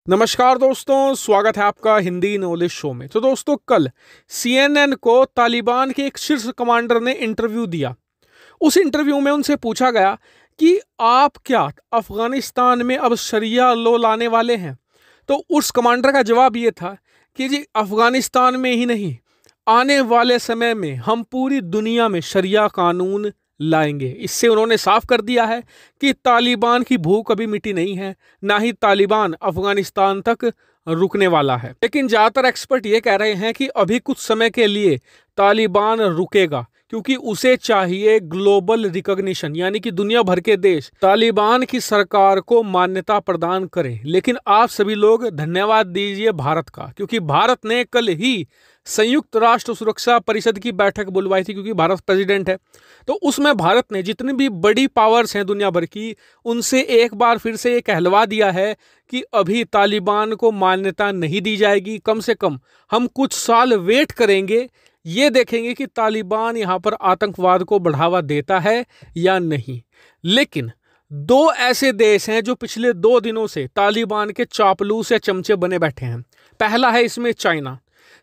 नमस्कार दोस्तों, स्वागत है आपका हिंदी नॉलेज शो में। तो दोस्तों, कल CNN को तालिबान के एक शीर्ष कमांडर ने इंटरव्यू दिया। उस इंटरव्यू में उनसे पूछा गया कि आप क्या अफगानिस्तान में अब शरिया लॉ लाने वाले हैं। तो उस कमांडर का जवाब ये था कि जी, अफगानिस्तान में ही नहीं, आने वाले समय में हम पूरी दुनिया में शरिया कानून लाएंगे। इससे उन्होंने साफ कर दिया है कि तालिबान की भूख कभी मिटी नहीं है, ना ही तालिबान अफगानिस्तान तक रुकने वाला है। लेकिन ज़्यादातर एक्सपर्ट ये कह रहे हैं कि अभी कुछ समय के लिए तालिबान रुकेगा, क्योंकि उसे चाहिए ग्लोबल रिकॉग्निशन, यानी कि दुनिया भर के देश तालिबान की सरकार को मान्यता प्रदान करें। लेकिन आप सभी लोग धन्यवाद दीजिए भारत का, क्योंकि भारत ने कल ही संयुक्त राष्ट्र सुरक्षा परिषद की बैठक बुलवाई थी, क्योंकि भारत प्रेसिडेंट है। तो उसमें भारत ने जितनी भी बड़ी पावर्स हैं दुनिया भर की, उनसे एक बार फिर से ये कहलवा दिया है कि अभी तालिबान को मान्यता नहीं दी जाएगी। कम से कम हम कुछ साल वेट करेंगे, ये देखेंगे कि तालिबान यहाँ पर आतंकवाद को बढ़ावा देता है या नहीं। लेकिन दो ऐसे देश हैं जो पिछले 2 दिनों से तालिबान के चापलूस या चमचे बने बैठे हैं। पहला है इसमें चाइना।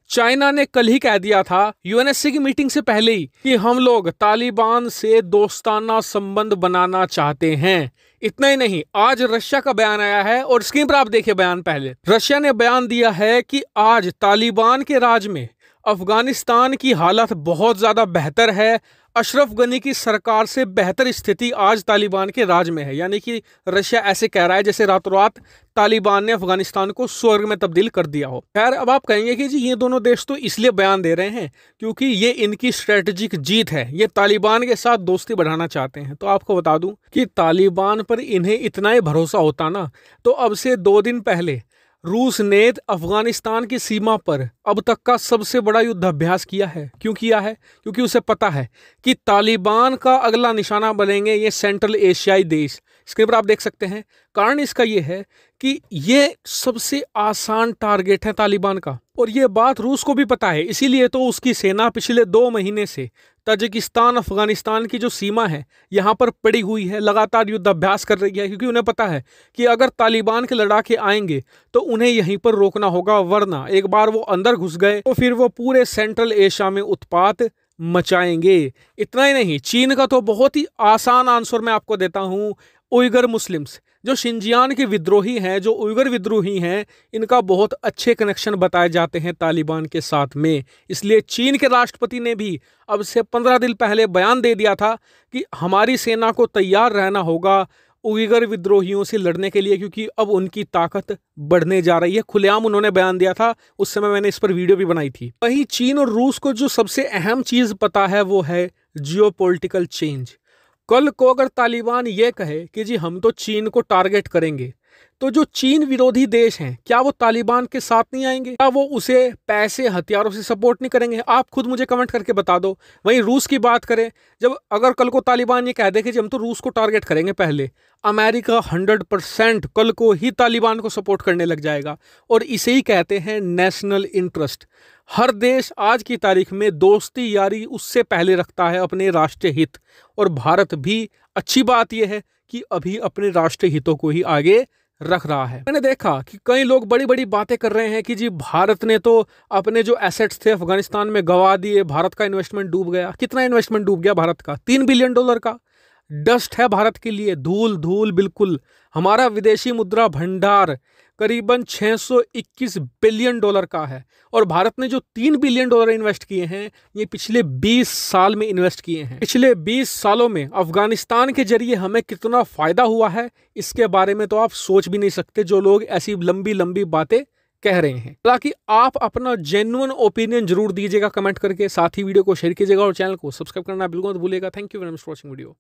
चाइना ने कल ही कह दिया था UNSC की मीटिंग से पहले ही कि हम लोग तालिबान से दोस्ताना संबंध बनाना चाहते हैं। इतना ही नहीं, आज रशिया का बयान आया है और स्क्रीन पर आप देखिए बयान। पहले रशिया ने बयान दिया है कि आज तालिबान के राज में अफगानिस्तान की हालत बहुत ज़्यादा बेहतर है। अशरफ गनी की सरकार से बेहतर स्थिति आज तालिबान के राज में है। यानी कि रशिया ऐसे कह रहा है जैसे रातों रात तालिबान ने अफगानिस्तान को स्वर्ग में तब्दील कर दिया हो। खैर, अब आप कहेंगे कि जी, ये दोनों देश तो इसलिए बयान दे रहे हैं क्योंकि ये इनकी स्ट्रेटेजिक जीत है, ये तालिबान के साथ दोस्ती बढ़ाना चाहते हैं। तो आपको बता दूं कि तालिबान पर इन्हें इतना ही भरोसा होता ना, तो अब से 2 दिन पहले रूस ने अफगानिस्तान की सीमा पर अब तक का सबसे बड़ा युद्धाभ्यास किया है। क्यों किया है? क्योंकि उसे पता है कि तालिबान का अगला निशाना बनेंगे ये सेंट्रल एशियाई देश। स्क्रीन पर आप देख सकते हैं। कारण इसका ये है कि ये सबसे आसान टारगेट है तालिबान का, और ये बात रूस को भी पता है। इसीलिए तो उसकी सेना पिछले 2 महीने से ताजिकिस्तान अफगानिस्तान की जो सीमा है यहाँ पर पड़ी हुई है, लगातार युद्धाभ्यास कर रही है, क्योंकि उन्हें पता है कि अगर तालिबान के लड़ाके आएंगे तो उन्हें यहीं पर रोकना होगा, वरना एक बार वो अंदर घुस गए तो फिर वो पूरे सेंट्रल एशिया में उत्पात मचाएंगे। इतना ही नहीं, चीन का तो बहुत ही आसान आंसर मैं आपको देता हूँ। उइगर मुस्लिम्स जो शिंजियान के विद्रोही हैं, जो उइगर विद्रोही हैं, इनका बहुत अच्छे कनेक्शन बताए जाते हैं तालिबान के साथ में। इसलिए चीन के राष्ट्रपति ने भी अब से 15 दिन पहले बयान दे दिया था कि हमारी सेना को तैयार रहना होगा उइगर विद्रोहियों से लड़ने के लिए, क्योंकि अब उनकी ताकत बढ़ने जा रही है। खुलेआम उन्होंने बयान दिया था, उस समय मैंने इस पर वीडियो भी बनाई थी। वहीं चीन और रूस को जो सबसे अहम चीज पता है वो है जियोपॉलिटिकल चेंज। कल को अगर तालिबान ये कहे कि जी हम तो चीन को टारगेट करेंगे, तो जो चीन विरोधी देश हैं, क्या वो तालिबान के साथ नहीं आएंगे? क्या वो उसे पैसे हथियारों से सपोर्ट नहीं करेंगे? आप खुद मुझे कमेंट करके बता दो। वहीं रूस की बात करें, जब अगर कल को तालिबान ये कह दे कि जी हम तो रूस को टारगेट करेंगे पहले, अमेरिका 100% कल को ही तालिबान को सपोर्ट करने लग जाएगा। और इसे ही कहते हैं नेशनल इंटरेस्ट। हर देश आज की तारीख में दोस्ती यारी उससे पहले रखता है अपने राष्ट्रीय हित, और भारत भी अच्छी बात यह है कि अभी अपने राष्ट्रीय हितों को ही आगे रख रहा है। मैंने देखा कि कई लोग बड़ी बड़ी बातें कर रहे हैं कि जी भारत ने तो अपने जो एसेट्स थे अफगानिस्तान में गंवा दिए, भारत का इन्वेस्टमेंट डूब गया। कितना इन्वेस्टमेंट डूब गया भारत का? $3 बिलियन का डस्ट है भारत के लिए, धूल धूल बिल्कुल। हमारा विदेशी मुद्रा भंडार करीबन $621 बिलियन का है, और भारत ने जो $3 बिलियन इन्वेस्ट किए हैं, ये पिछले 20 साल में इन्वेस्ट किए हैं। पिछले 20 सालों में अफगानिस्तान के जरिए हमें कितना फायदा हुआ है, इसके बारे में तो आप सोच भी नहीं सकते, जो लोग ऐसी लंबी लंबी बातें कह रहे हैं। हालांकि आप अपना जेन्युइन ओपिनियन जरूर दीजिएगा कमेंट करके, साथ ही वीडियो को शेयर कीजिएगा और चैनल को सब्सक्राइब करना बिल्कुल मत भूलिएगा। Thank you very much for watching video.